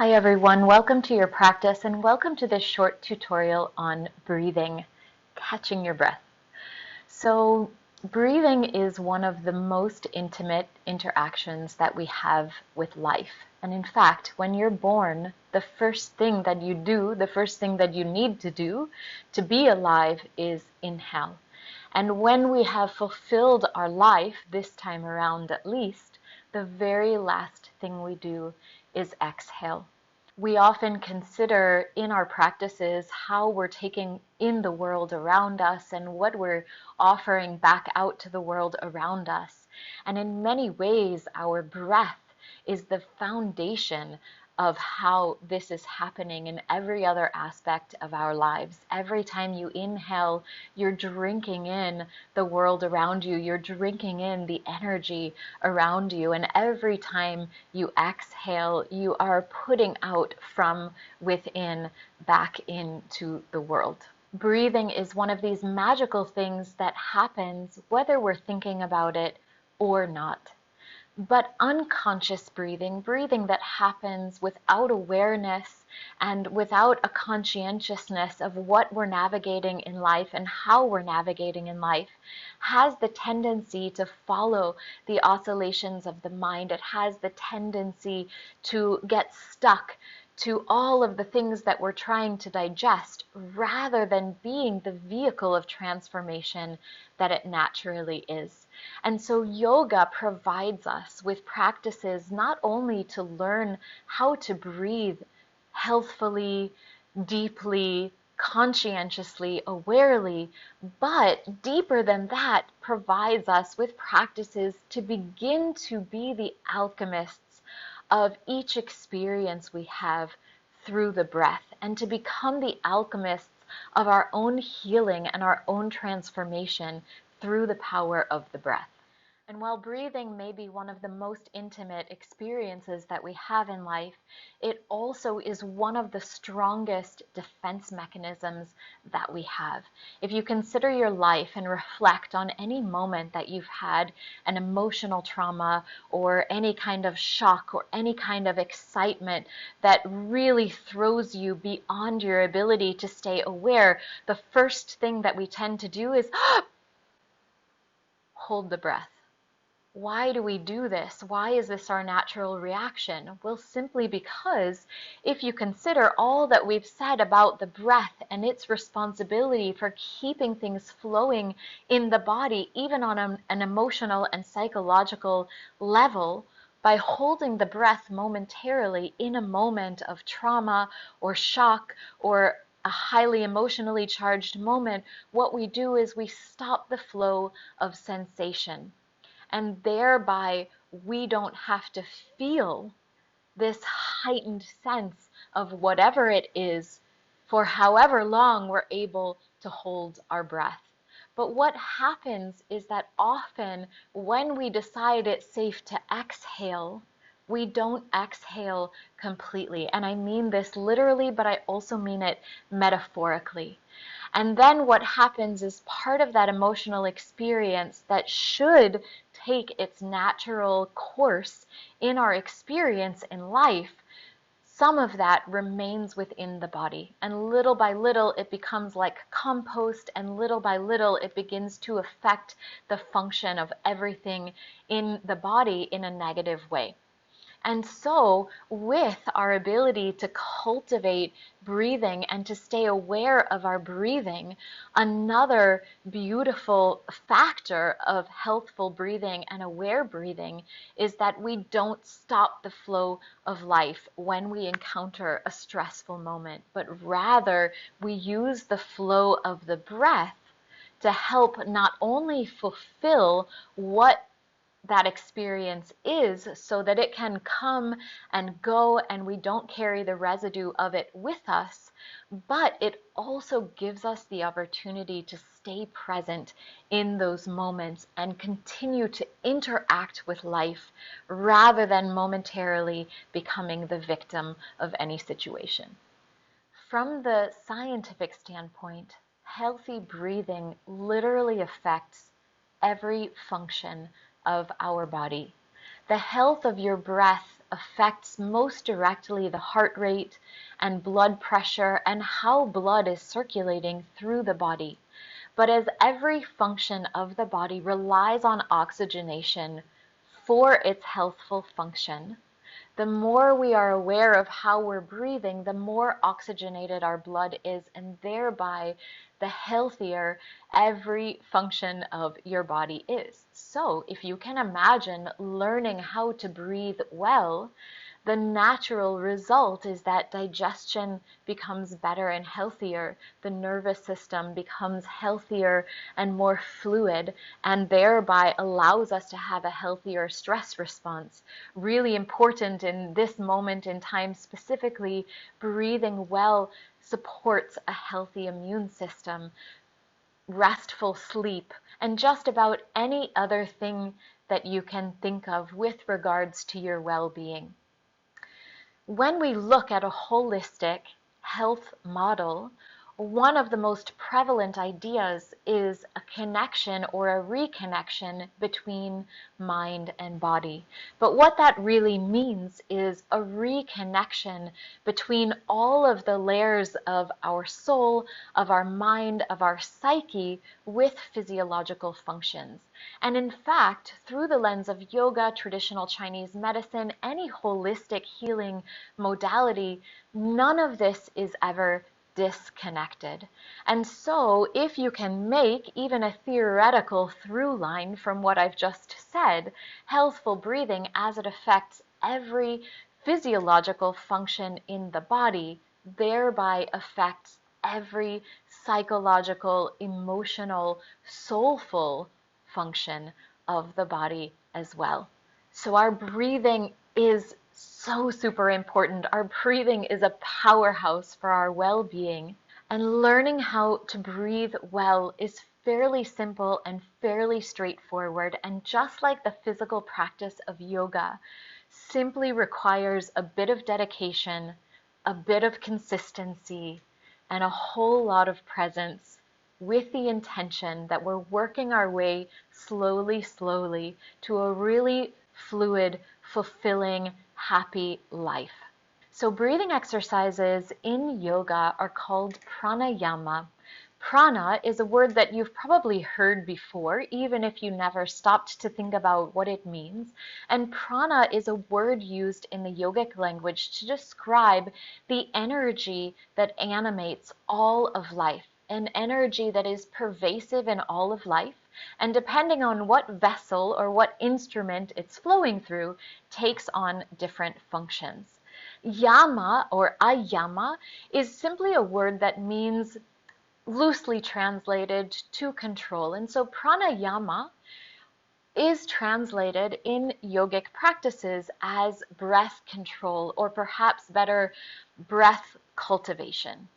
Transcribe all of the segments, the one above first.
Hi everyone, welcome to your practice and welcome to this short tutorial on breathing, catching your breath. So breathing is one of the most intimate interactions that we have with life. And in fact, when you're born, the first thing that you do, the first thing that you need to do to be alive is inhale. And when we have fulfilled our life, this time around at least, the very last thing we do is exhale. We often consider in our practices how we're taking in the world around us and what we're offering back out to the world around us. And in many ways, our breath is the foundation of how this is happening in every other aspect of our lives. Every time you inhale, you're drinking in the world around you, you're drinking in the energy around you, and every time you exhale, you are putting out from within back into the world. Breathing is one of these magical things that happens whether we're thinking about it or not. But unconscious breathing, breathing that happens without awareness and without a conscientiousness of what we're navigating in life and how we're navigating in life, has the tendency to follow the oscillations of the mind. It has the tendency to get stuck to all of the things that we're trying to digest rather than being the vehicle of transformation that it naturally is. And so yoga provides us with practices not only to learn how to breathe healthfully, deeply, conscientiously, awarely, but deeper than that, provides us with practices to begin to be the alchemists of each experience we have through the breath, and to become the alchemists of our own healing and our own transformation through the power of the breath. And while breathing may be one of the most intimate experiences that we have in life, it also is one of the strongest defense mechanisms that we have. If you consider your life and reflect on any moment that you've had an emotional trauma or any kind of shock or any kind of excitement that really throws you beyond your ability to stay aware, the first thing that we tend to do is hold the breath. Why do we do this? Why is this our natural reaction? Well, simply because if you consider all that we've said about the breath and its responsibility for keeping things flowing in the body, even on an emotional and psychological level, by holding the breath momentarily in a moment of trauma or shock or a highly emotionally charged moment, what we do is we stop the flow of sensation. And thereby, we don't have to feel this heightened sense of whatever it is for however long we're able to hold our breath. But what happens is that often when we decide it's safe to exhale, we don't exhale completely. And I mean this literally, but I also mean it metaphorically. And then what happens is part of that emotional experience that should take its natural course in our experience in life, some of that remains within the body. And little by little, it becomes like compost, and little by little, it begins to affect the function of everything in the body in a negative way. And so, with our ability to cultivate breathing and to stay aware of our breathing, another beautiful factor of healthful breathing and aware breathing is that we don't stop the flow of life when we encounter a stressful moment, but rather we use the flow of the breath to help not only fulfill what that experience is, so that it can come and go and we don't carry the residue of it with us, but it also gives us the opportunity to stay present in those moments and continue to interact with life rather than momentarily becoming the victim of any situation. From the scientific standpoint, healthy breathing literally affects every function of our body. The health of your breath affects most directly the heart rate and blood pressure and how blood is circulating through the body. But as every function of the body relies on oxygenation for its healthful function, the more we are aware of how we're breathing, the more oxygenated our blood is, and thereby the healthier every function of your body is. So if you can imagine learning how to breathe well, the natural result is that digestion becomes better and healthier, the nervous system becomes healthier and more fluid, and thereby allows us to have a healthier stress response. Really important in this moment in time specifically, breathing well supports a healthy immune system, restful sleep, and just about any other thing that you can think of with regards to your well-being. When we look at a holistic health model, one of the most prevalent ideas is a connection or a reconnection between mind and body. But what that really means is a reconnection between all of the layers of our soul, of our mind, of our psyche with physiological functions. And in fact, through the lens of yoga, traditional Chinese medicine, any holistic healing modality, none of this is ever disconnected. And so if you can make even a theoretical through line from what I've just said, healthful breathing as it affects every physiological function in the body, thereby affects every psychological, emotional, soulful function of the body as well. So our breathing is so super important. Our breathing is a powerhouse for our well-being. And learning how to breathe well is fairly simple and fairly straightforward. And just like the physical practice of yoga, simply requires a bit of dedication, a bit of consistency, and a whole lot of presence with the intention that we're working our way slowly to a really fluid, fulfilling, happy life. So breathing exercises in yoga are called pranayama. Prana is a word that you've probably heard before, even if you never stopped to think about what it means. And prana is a word used in the yogic language to describe the energy that animates all of life, an energy that is pervasive in all of life, and depending on what vessel or what instrument it's flowing through, takes on different functions. Yama or ayama is simply a word that means, loosely translated, to control. And so pranayama is translated in yogic practices as breath control, or perhaps better, breath cultivation.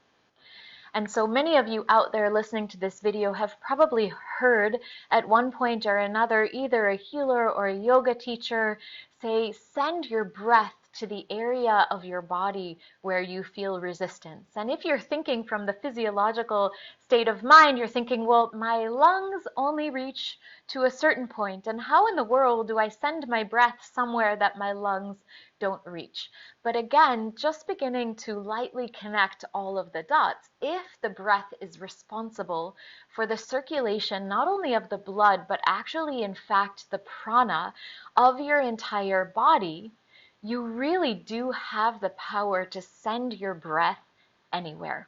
And so many of you out there listening to this video have probably heard at one point or another either a healer or a yoga teacher say, send your breath to the area of your body where you feel resistance. And if you're thinking from the physiological state of mind, you're thinking, well, my lungs only reach to a certain point, and how in the world do I send my breath somewhere that my lungs don't reach? But again, just beginning to lightly connect all of the dots. If the breath is responsible for the circulation not only of the blood, but actually in fact the prana of your entire body, you really do have the power to send your breath anywhere.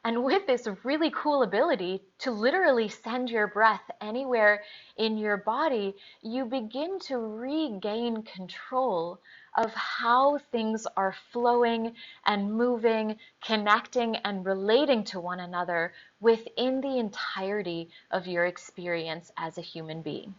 And with this really cool ability to literally send your breath anywhere in your body, you begin to regain control of how things are flowing and moving, connecting and relating to one another within the entirety of your experience as a human being.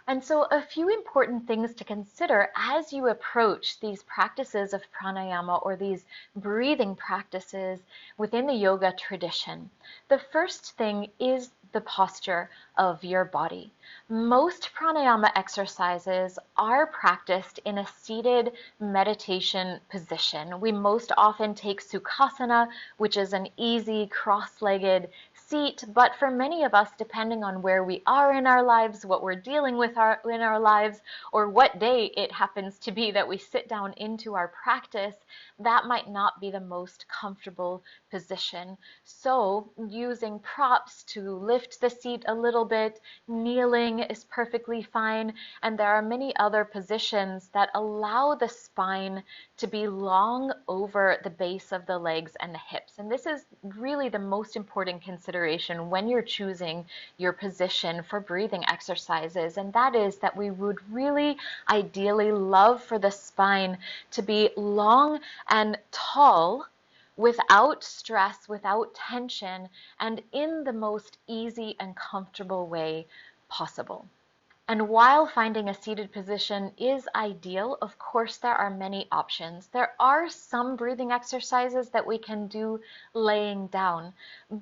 And so a few important things to consider as you approach these practices of pranayama, or these breathing practices within the yoga tradition. The first thing is the posture of your body. Most pranayama exercises are practiced in a seated meditation position. We most often take sukhasana, which is an easy cross-legged seat, but for many of us, depending on where we are in our lives, what we're dealing with in our lives, or what day it happens to be that we sit down into our practice, that might not be the most comfortable position. So using props to lift the seat a little bit, kneeling is perfectly fine, and there are many other positions that allow the spine to be long over the base of the legs and the hips. And this is really the most important consideration when you're choosing your position for breathing exercises, and that is that we would really ideally love for the spine to be long and tall, without stress, without tension, and in the most easy and comfortable way possible. And while finding a seated position is ideal, of course, there are many options. There are some breathing exercises that we can do laying down,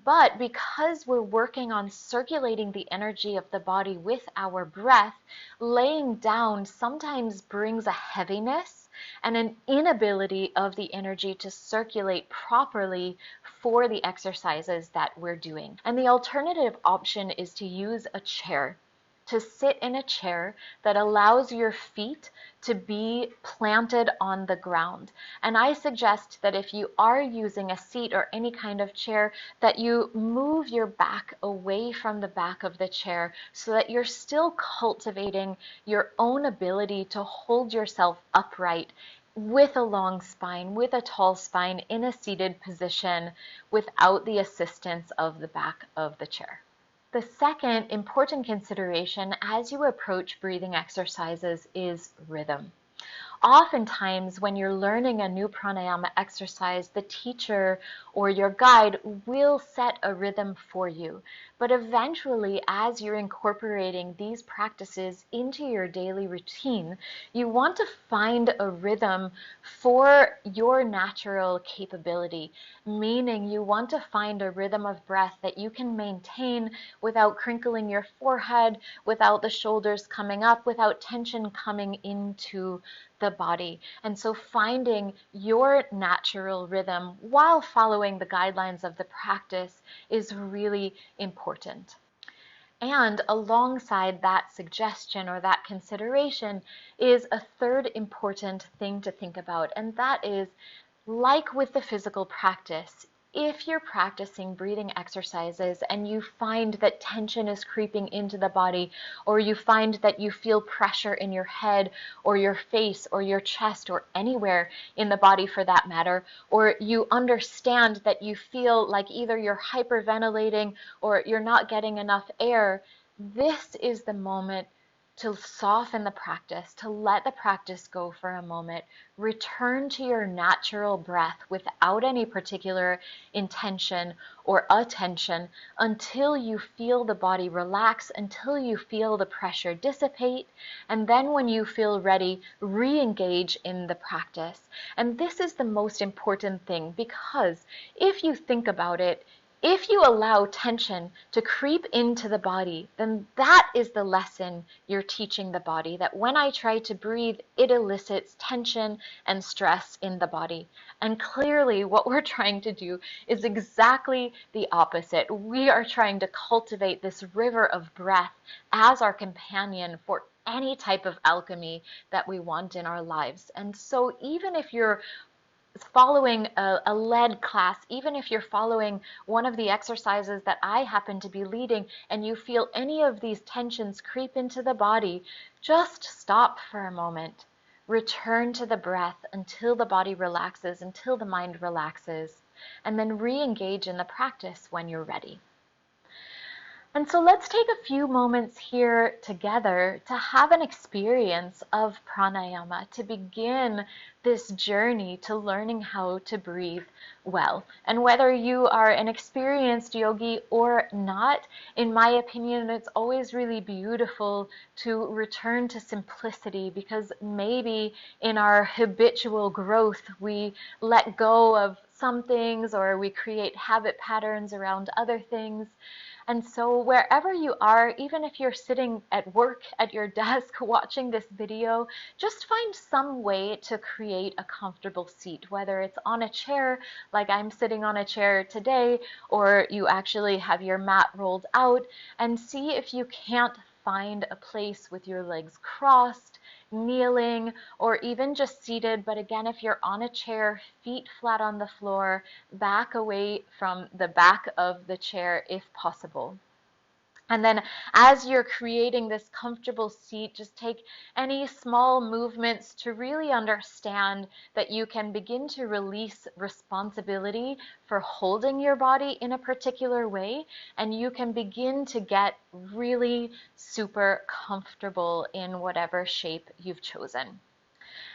but because we're working on circulating the energy of the body with our breath, laying down sometimes brings a heaviness and an inability of the energy to circulate properly for the exercises that we're doing. And the alternative option is to use a chair, to sit in a chair that allows your feet to be planted on the ground. And I suggest that if you are using a seat or any kind of chair, that you move your back away from the back of the chair so that you're still cultivating your own ability to hold yourself upright with a long spine, with a tall spine in a seated position without the assistance of the back of the chair. The second important consideration as you approach breathing exercises is rhythm. Oftentimes, when you're learning a new pranayama exercise, the teacher or your guide will set a rhythm for you. But eventually, as you're incorporating these practices into your daily routine, you want to find a rhythm for your natural capability, meaning you want to find a rhythm of breath that you can maintain without crinkling your forehead, without the shoulders coming up, without tension coming into the body. And so finding your natural rhythm while following the guidelines of the practice is really important. And alongside that suggestion or that consideration is a third important thing to think about, and that is, like with the physical practice, if you're practicing breathing exercises and you find that tension is creeping into the body, or you find that you feel pressure in your head or your face or your chest or anywhere in the body for that matter, or you understand that you feel like either you're hyperventilating or you're not getting enough air, this is the moment to soften the practice, to let the practice go for a moment, return to your natural breath without any particular intention or attention until you feel the body relax, until you feel the pressure dissipate, and then when you feel ready, re-engage in the practice. And this is the most important thing, because if you think about it, if you allow tension to creep into the body, then that is the lesson you're teaching the body, that when I try to breathe, it elicits tension and stress in the body. And clearly what we're trying to do is exactly the opposite. We are trying to cultivate this river of breath as our companion for any type of alchemy that we want in our lives. And so even if you're following a lead class, even if you're following one of the exercises that I happen to be leading and you feel any of these tensions creep into the body, just stop for a moment. Return to the breath until the body relaxes, until the mind relaxes, and then re-engage in the practice when you're ready. And so let's take a few moments here together to have an experience of pranayama, to begin this journey to learning how to breathe well. And whether you are an experienced yogi or not, in my opinion, it's always really beautiful to return to simplicity, because maybe in our habitual growth, we let go of some things or we create habit patterns around other things. And so wherever you are, even if you're sitting at work at your desk watching this video, just find some way to create a comfortable seat, whether it's on a chair, like I'm sitting on a chair today, or you actually have your mat rolled out, and see if you can't find a place with your legs crossed, kneeling, or even just seated. But again, if you're on a chair, feet flat on the floor, back away from the back of the chair if possible. And then as you're creating this comfortable seat, just take any small movements to really understand that you can begin to release responsibility for holding your body in a particular way, and you can begin to get really super comfortable in whatever shape you've chosen.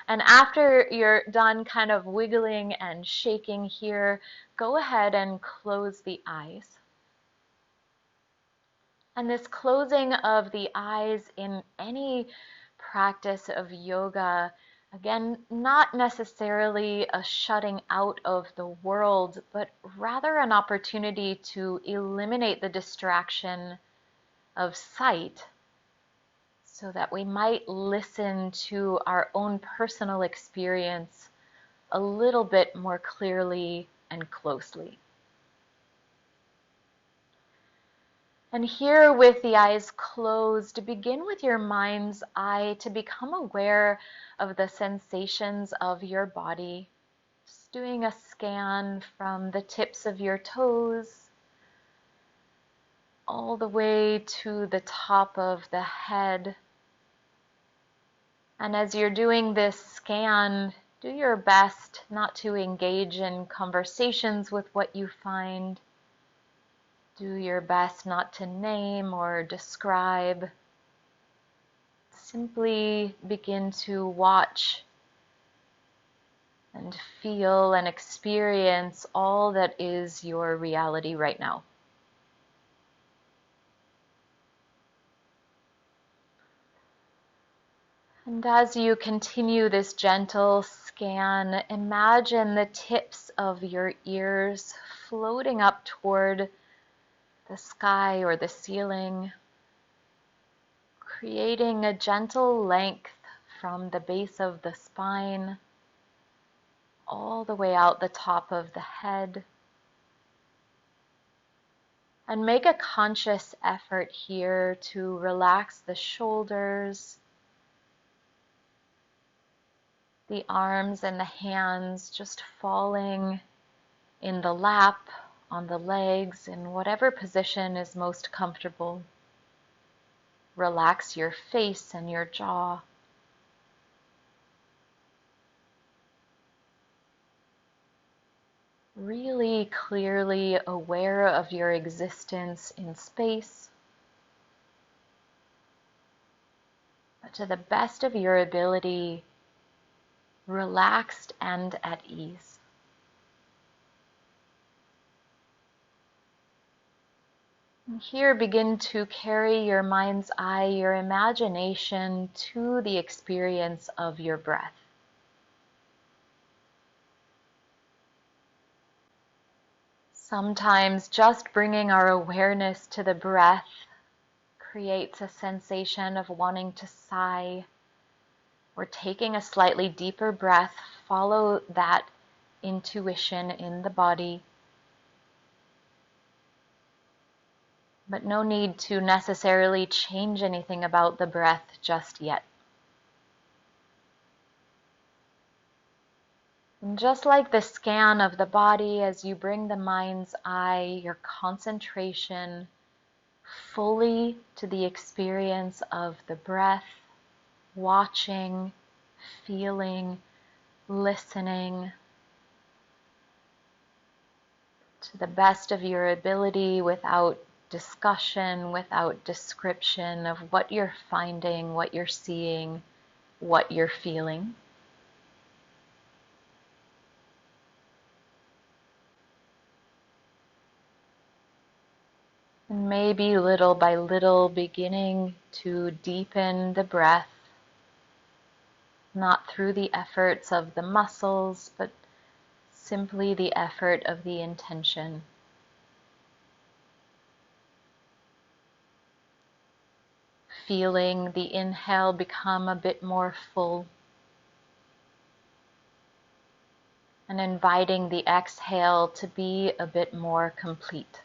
And after you're done kind of wiggling and shaking here, go ahead and close the eyes. And this closing of the eyes in any practice of yoga, again, not necessarily a shutting out of the world, but rather an opportunity to eliminate the distraction of sight so that we might listen to our own personal experience a little bit more clearly and closely. And here, with the eyes closed, begin with your mind's eye to become aware of the sensations of your body. Just doing a scan from the tips of your toes all the way to the top of the head. And as you're doing this scan, do your best not to engage in conversations with what you find. Do your best not to name or describe. Simply begin to watch and feel and experience all that is your reality right now. And as you continue this gentle scan, imagine the tips of your ears floating up toward the sky or the ceiling, creating a gentle length from the base of the spine all the way out the top of the head. And make a conscious effort here to relax the shoulders, the arms and the hands just falling in the lap, on the legs, in whatever position is most comfortable. Relax your face and your jaw. Really clearly aware of your existence in space, but to the best of your ability, relaxed and at ease. And here, begin to carry your mind's eye, your imagination to the experience of your breath. Sometimes just bringing our awareness to the breath creates a sensation of wanting to sigh, or taking a slightly deeper breath. Follow that intuition in the body. But no need to necessarily change anything about the breath just yet. And just like the scan of the body, as you bring the mind's eye, your concentration fully to the experience of the breath, watching, feeling, listening to the best of your ability, without discussion, without description of what you're finding, what you're seeing, what you're feeling. And maybe little by little beginning to deepen the breath, not through the efforts of the muscles, but simply the effort of the intention. feeling the inhale become a bit more full, and inviting the exhale to be a bit more complete.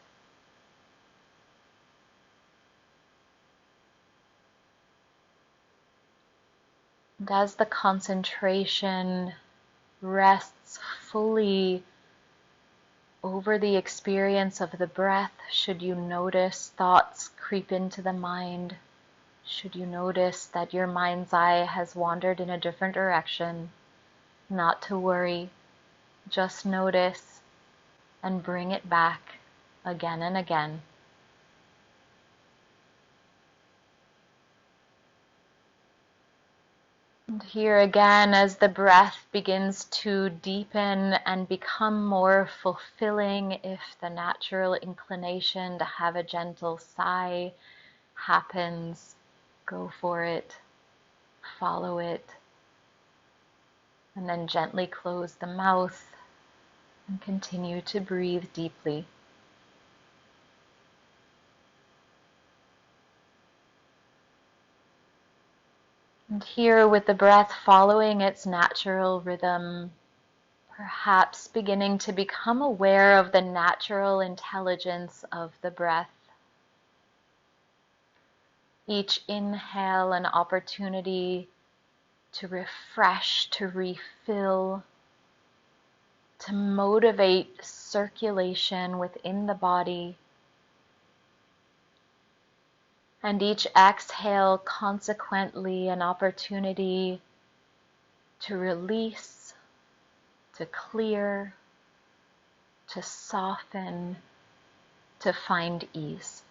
And as the concentration rests fully over the experience of the breath, should you notice thoughts creep into the mind, should you notice that your mind's eye has wandered in a different direction, not to worry, just notice and bring it back again and again. And here again, as the breath begins to deepen and become more fulfilling, if the natural inclination to have a gentle sigh happens, go for it, follow it, and then gently close the mouth and continue to breathe deeply. And here, with the breath following its natural rhythm, perhaps beginning to become aware of the natural intelligence of the breath. Each inhale an opportunity to refresh, to refill, to motivate circulation within the body. And each exhale, consequently, an opportunity to release, to clear, to soften, to find ease.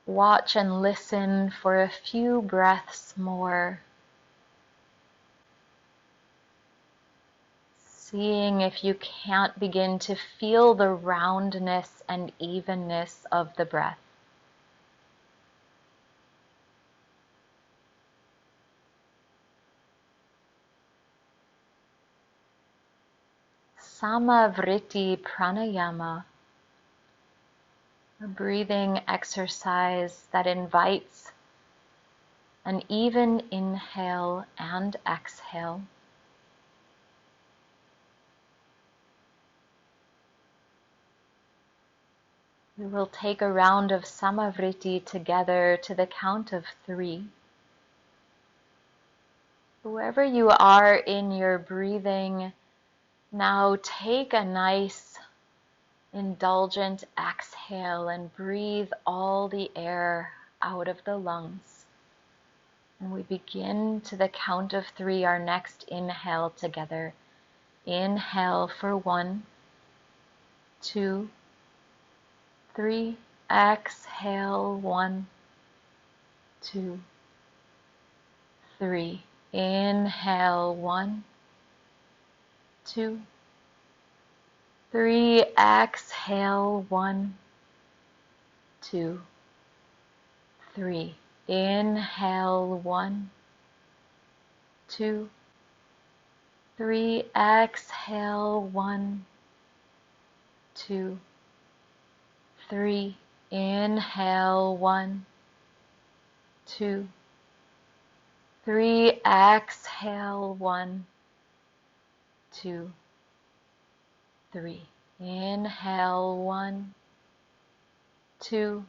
Watch and listen for a few breaths more, seeing if you can't begin to feel the roundness and evenness of the breath. Vritti Pranayama, a breathing exercise that invites an even inhale and exhale. We will take a round of Vritti together to the count of 3. Whoever you are in your breathing, now take a nice indulgent exhale and breathe all the air out of the lungs. And we begin to the count of 3 our next inhale together. Inhale for 1, 2, 3. Exhale 1, 2, 3. Inhale 1, 2, 3. Exhale 1, 2, 3. Inhale 1, 2, 3. Exhale 1, 2, 3. Inhale 1, 2, 3. Exhale 1, 2, 3. Inhale 1, 2,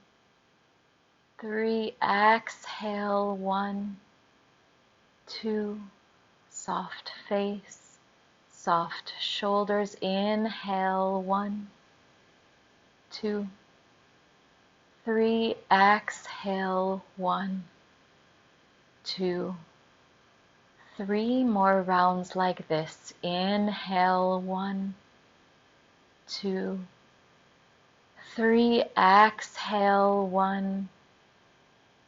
3. Exhale 1, 2. Soft face, soft shoulders. Inhale 1, 2, 3. Exhale 1, 2, 3. More rounds like this. Inhale 1, 2, 3. Exhale 1,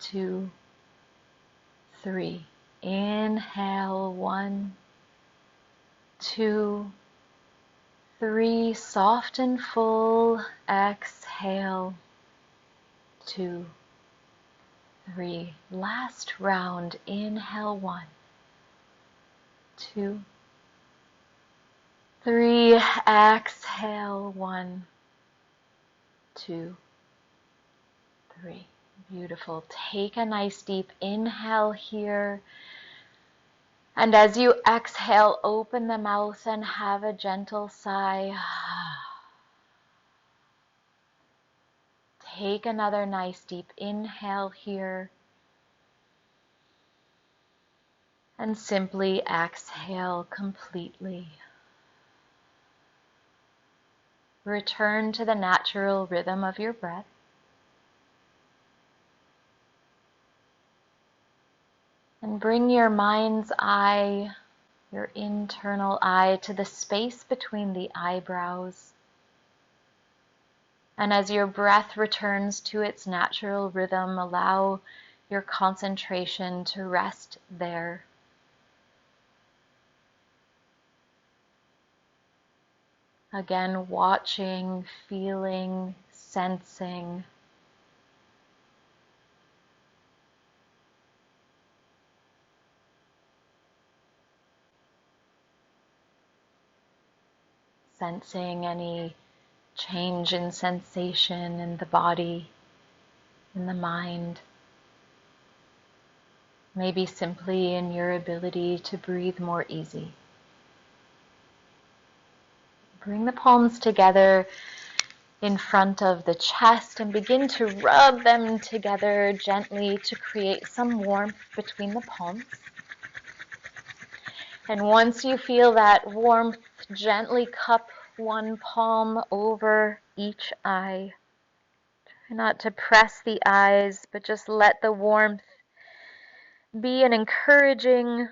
2, 3. Inhale 1, 2, 3. Soft and full. Exhale 2, 3. Last round. Inhale 1, 2, 3. Exhale 1, 2, 3. Beautiful. Take a nice deep inhale here. And as you exhale, open the mouth and have a gentle sigh. Take another nice deep inhale here. And simply exhale completely. Return to the natural rhythm of your breath. And bring your mind's eye, your internal eye, to the space between the eyebrows. And as your breath returns to its natural rhythm, allow your concentration to rest there. Again, watching, feeling, sensing. Sensing any change in sensation in the body, in the mind. Maybe simply in your ability to breathe more easy. Bring the palms together in front of the chest and begin to rub them together gently to create some warmth between the palms. And once you feel that warmth, gently cup one palm over each eye. Try not to press the eyes, but just let the warmth be an encouraging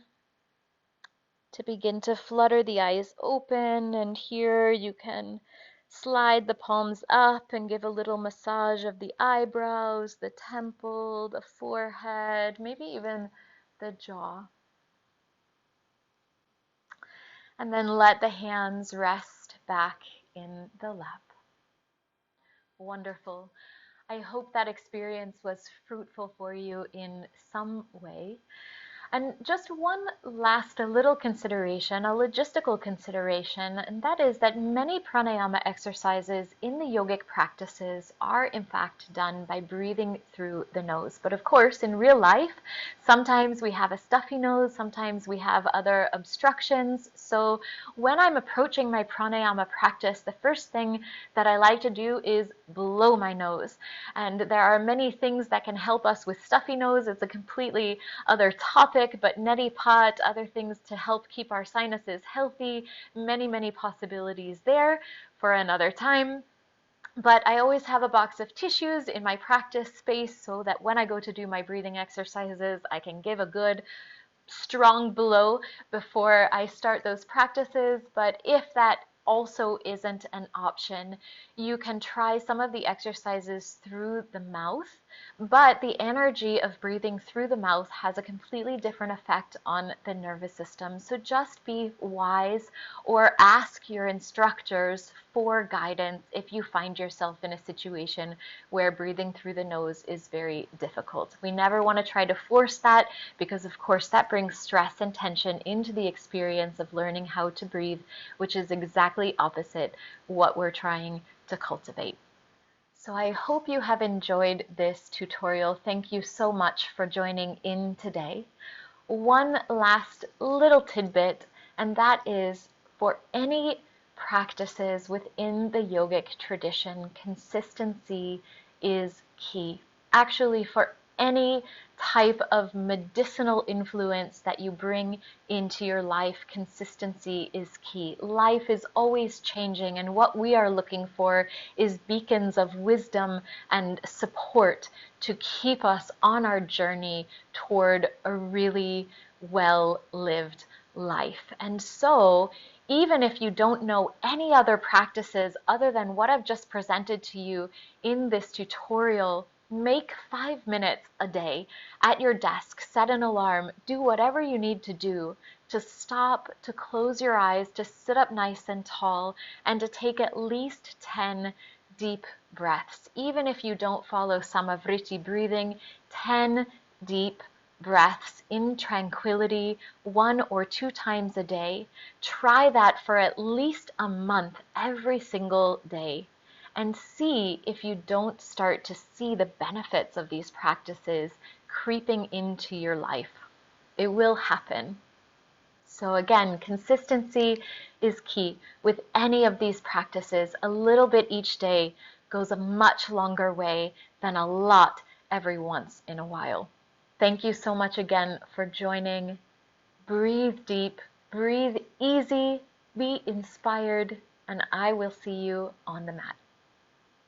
to begin to flutter the eyes open. And here you can slide the palms up and give a little massage of the eyebrows, the temple, the forehead, maybe even the jaw. And then let the hands rest back in the lap. Wonderful. I hope that experience was fruitful for you in some way. And just one last little consideration, a logistical consideration, and that is that many pranayama exercises in the yogic practices are in fact done by breathing through the nose. But of course, in real life, sometimes we have a stuffy nose, sometimes we have other obstructions. So when I'm approaching my pranayama practice, the first thing that I like to do is blow my nose. And there are many things that can help us with stuffy nose. It's a completely other topic, but neti pot, other things to help keep our sinuses healthy, many possibilities there for another time. But I always have a box of tissues in my practice space so that when I go to do my breathing exercises, I can give a good strong blow before I start those practices. But if that also isn't an option, you can try some of the exercises through the mouth, but the energy of breathing through the mouth has a completely different effect on the nervous system. So just be wise or ask your instructors for guidance if you find yourself in a situation where breathing through the nose is very difficult. We never want to try to force that because of course that brings stress and tension into the experience of learning how to breathe, which is exactly opposite what we're trying to cultivate. So I hope you have enjoyed this tutorial. Thank you so much for joining in today. One last little tidbit, and that is for any practices within the yogic tradition, consistency is key. Actually, for any type of medicinal influence that you bring into your life, consistency is key. Life is always changing, and what we are looking for is beacons of wisdom and support to keep us on our journey toward a really well-lived life. And so, even if you don't know any other practices other than what I've just presented to you in this tutorial, make 5 minutes a day at your desk, set an alarm, do whatever you need to do to stop, to close your eyes, to sit up nice and tall, and to take at least 10 deep breaths. Even if you don't follow some of Vritti breathing, 10 deep breaths in tranquility 1 or 2 times a day. Try that for at least a month every single day. and see if you don't start to see the benefits of these practices creeping into your life. It will happen. So again, consistency is key. With any of these practices, a little bit each day goes a much longer way than a lot every once in a while. Thank you so much again for joining. Breathe deep, breathe easy, be inspired, and I will see you on the mat.